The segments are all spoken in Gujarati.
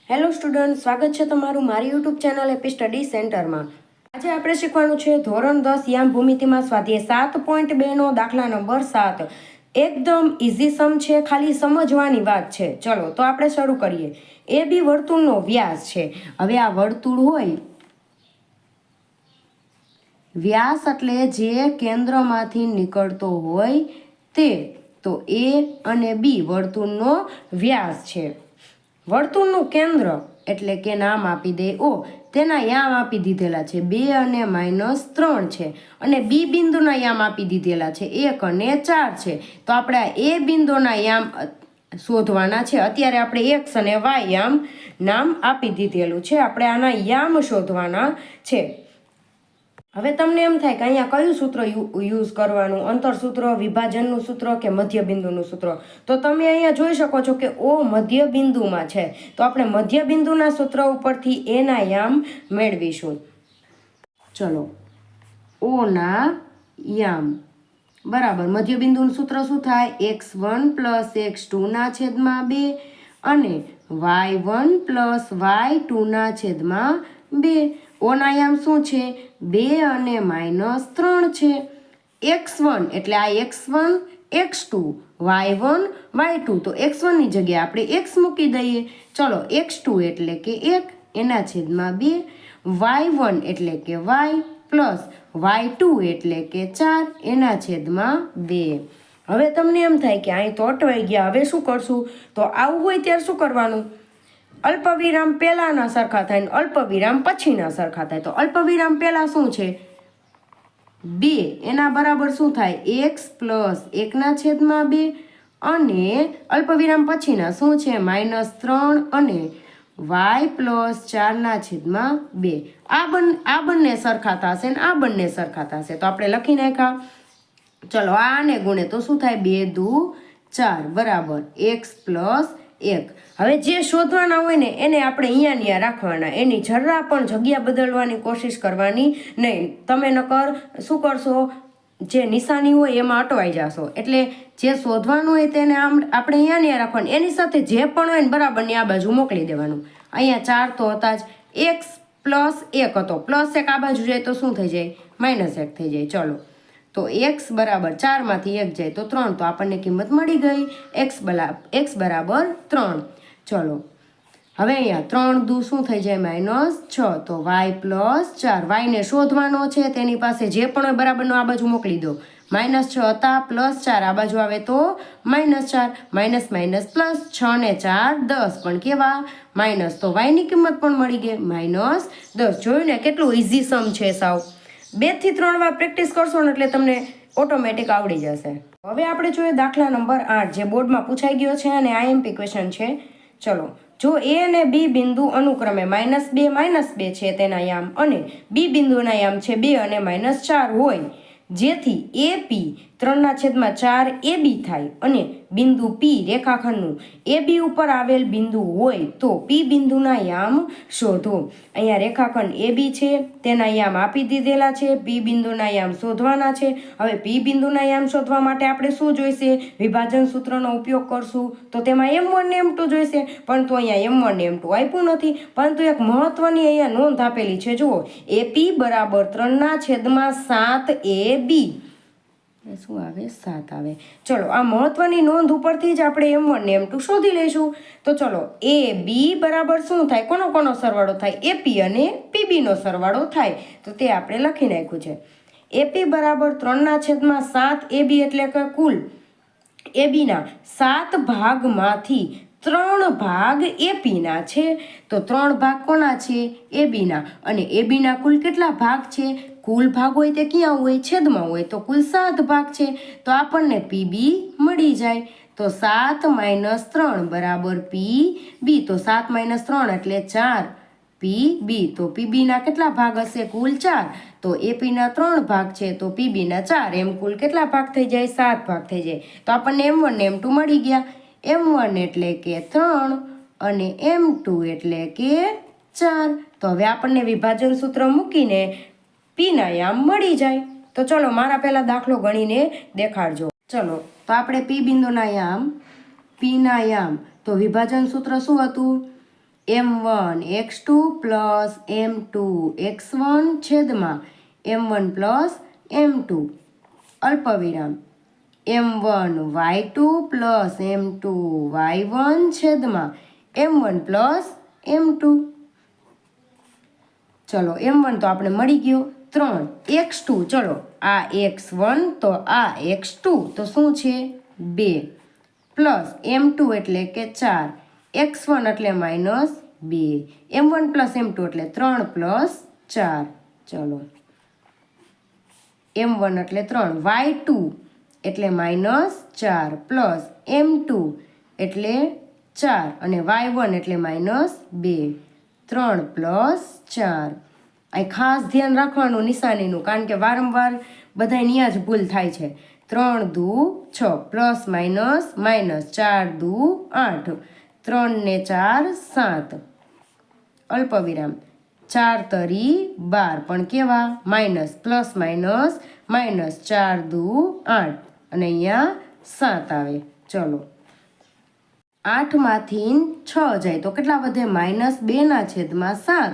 હેલો સ્ટુડન્ટ, સ્વાગત છે તમારું મારી યુટ્યુબ ચેનલ એપી સ્ટડી સેન્ટરમાં। આજે આપણે શીખવાનું છે ધોરણ 10 યામ ભૂમિતિમાં સ્વાધ્યાય 7.2 નો દાખલા નંબર 7। એકદમ ઇઝી સમ છે, ખાલી સમજવાની વાત છે। ચલો તો આપણે શરૂ કરીએ। એ બી વર્તુળનો વ્યાસ છે। હવે આ વર્તુળ હોય, વ્યાસ એટલે જે કેન્દ્રમાંથી નીકળતો હોય તે, તો એ અને બી વર્તુળનો વ્યાસ છે। વર્તુળનું કેન્દ્ર એટલે કે નામ આપી દે ઓ, તેના યામ આપી દીધેલા છે 2 અને -3 છે, અને બી બિંદુના યામ આપી દીધેલા છે 1 અને 4 છે। તો આપણે આ એ બિંદુના યામ શોધવાના છે। અત્યારે આપણે એક્સ અને વાય યામ નામ આપી દીધેલું છે, આપણે આના યામ શોધવાના છે। હવે તમને એમ થાય કે અહીંયા કયું સૂત્ર યુઝ કરવાનું, અંતર સૂત્ર, વિભાજનનું સૂત્ર કે મધ્ય બિંદુનું સૂત્ર? તો તમે અહીંયા જોઈ શકો છો કે ઓ મધ્ય બિંદુમાં છે, તો આપણે મધ્ય બિંદુના સૂત્ર ઉપરથી એના યામ મેળવીશું। ચલો, ઓના યામ બરાબર મધ્ય બિંદુનું સૂત્ર શું થાય? x1 + x2 ના છેદમાં 2 અને y1 + y2 ના છેદમાં 2। ઓના યામ શું છે? 2 અને -3 છે। x1 એટલે આ x1 x2 y1 y2, તો x1 ની જગ્યાએ આપણે x મૂકી દઈએ। ચલો, x2 એટલે કે 1 એના છેદમાં 2, y1 એટલે કે y પ્લસ y2 એટલે કે 4 એના છેદમાં 2। હવે તમને એમ થાય કે અહીં તો અટવાઈ ગયા, હવે શું કરશું? તો આવું હોય ત્યારે શું કરવાનું? અલ્પવિરામ પહેલાના સરખા થાય ને અલ્પવિરામ પછીના સરખા થાય। તો અલ્પવિરામ પહેલા શું છે? 2 એના બરાબર શું થાય? x + 1 ના છેદમાં 2, અને અલ્પવિરામ પછીના શું છે? -3 અને y + 4 ના છેદમાં 2। આ બંને સરખા થશે ને આ બંને સરખા થશે, તો આપણે લખી નાખ્યા। ચલો, આને ગુણે તો શું થાય? 2 દુ 4 બરાબર x + 1। હવે જે શોધવાના હોય ને એને આપણે અહીંયા રાખવાના, એની જરા પણ જગ્યા બદલવાની કોશિશ કરવાની નહીં। તમે નકર શું કરશો? જે નિશાની હોય એમાં અટવાઈ જશો। એટલે જે શોધવાનું હોય તેને આપણે અહીંયા રાખવાનું, એની સાથે જે પણ હોય ને બરાબરની આ બાજુ મોકલી દેવાનું। અહીંયા 4 તો હતા જ, x + 1 હતો, +1 આ બાજુ જાય તો શું થઈ જાય? -1 થઈ જાય। ચલો, તો x બરાબર 4 માંથી 1 જાય તો 3, તો આપણને કિંમત મળી ગઈ x બરાબર 3। ચલો, હવે અહીંયા 3 દુ શું થઈ જાય? -6, તો y + 4, y ને શોધવાનો છે, તેની પાસે જે પણ હોય બરાબરનો આ બાજુ મોકલી દો। -6 હતા, +4 આ બાજુ આવે તો -4, --+6 ને 4 10, પણ કેવા? માઇનસ, તો y ની કિંમત પણ મળી ગઈ -10। જોયું ને કેટલું ઇઝી સમ છે સાવ। 2 થી 3 વાર પ્રેક્ટિસ કરશો ને એટલે તમને ઓટોમેટિક આવડી જશે। હવે આપણે જોઈએ દાખલા નંબર 8, જે બોર્ડમાં પૂછાઈ ગયો છે અને IMP ક્વેશ્ચન છે। ચલો, જો એ અને બી બિંદુ અનુક્રમે -2 -2 છે તેના યામ, અને બી બિંદુના યામ છે 2 અને -4 હોય, જેથી AP 3/4 AB થાય, અને બિંદુ P રેખાખંડનું AB ઉપર આવેલ બિંદુ હોય તો P બિંદુના યામ શોધો। અહીંયા રેખાખંડ AB છે, તેના યામ આપી દીધેલા છે, P બિંદુના યામ શોધવાના છે। હવે P બિંદુના યામ શોધવા માટે આપણે શું જોઈશે? વિભાજન સૂત્રનો ઉપયોગ કરશું, તો તેમાં M1 ને M2 જોઈશે, પરંતુ અહીંયા M1 ને M2 આપ્યું નથી। પરંતુ એક મહત્વની અહીંયા નોંધ આપેલી છે, જુઓ, AP બરાબર 3/7 AB, શું આવે? 7 આવે। ચલો, આ મહત્વની નોંધ ઉપરથી જ આપણે M1 ને M2 શોધી લઈશું। તો ચલો, AB બરાબર શું થાય? કોનો સરવાળો થાય? AP અને PB નો સરવાળો થાય, તો તે આપણે લખી નાખ્યું છે। AP બરાબર 3/7 AB, એટલે કે કુલ AB ના 7 ભાગમાંથી 3 ભાગ AP ના છે, તો 3 ભાગ કોના છે? AB ના, અને AB ના કુલ કેટલા ભાગ છે? કુલ ભાગ હોય તે ક્યાં હોય? છેદમાં હોય, તો કુલ 7 ભાગ છે, તો આપણને PB મળી જાય। તો 7 - 3 બરાબર PB, તો 7 - 3 એટલે 4 PB, તો PB ના કેટલા ભાગ હશે? કુલ 4, તો AP ના 3 ભાગ છે, તો PB ના 4, એમ કુલ કેટલા ભાગ થઈ જાય? 7 ભાગ થઈ જાય। તો આપણને M1 ને M2 મળી ગયા। M1 એટલે કે 3 અને M2 એટલે કે 4। તો હવે આપણને વિભાજન સૂત્ર મૂકીને P ના યામ મળી જાય। તો ચલો, મારા પહેલા દાખલો ગણીને દેખાડજો। ચલો, તો આપણે P બિંદુના યામ, P ના યામ, તો વિભાજન સૂત્ર શું હતું? m1 x2 plus m2 x1 છેદમાં m1 પ્લસ m2 અલ્પવિરામ m1 y2 plus m2 y1 છેદમાં m1 પ્લસ m2. ચલો m1 તો આપણે મળી ગયો 3 x2 ચલો આ x1 તો આ x2 તો શું છે 2 પ્લસ m2 એટલે કે 4 x1 એટલે -2 m1 પ્લસ m2 એટલે 3 પ્લસ 4 ચલો m1 એટલે 3 y2 એટલે -4 પ્લસ m2 એટલે 4 અને y1 એટલે -2 3 પ્લસ 4. આ ખાસ ધ્યાન રાખવાનું નિશાનીનું, કારણ કે વારંવાર બધા અહીંયા જ ભૂલ થાય છે. 3 દુ 6 પ્લસ માઇનસ માઇનસ 4 દુ 8 3 ને 4 7 અલ્પવિરામ 4 તરી 12 પણ કેવા માઇનસ પ્લસ માઇનસ માઇનસ 4 દુ 8 અને અહીંયા 7 આવે. ચલો 8માંથી 6 જાય તો કેટલા વધે -2/7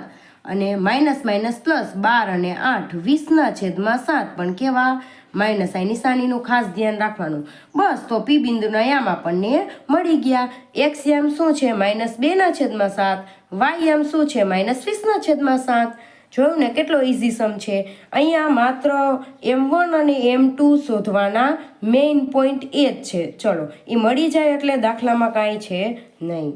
અને માઇનસ માઇનસ પ્લસ 12 અને 8 20/7 પણ કેવા માઇનસ. આ નિશાનીનું ખાસ ધ્યાન રાખવાનું. બસ તો પી બિંદુના યામ આપણને મળી ગયા. એક્સ યામ શું છે -2/7, વાય યામ શું છે -20/7. જોયું ને કેટલો ઇઝી સમ છે. અહીંયા માત્ર m1 અને m2 શોધવાના મેઇન પોઈન્ટ એ જ છે. ચલો એ મળી જાય એટલે દાખલામાં કાંઈ છે નહીં.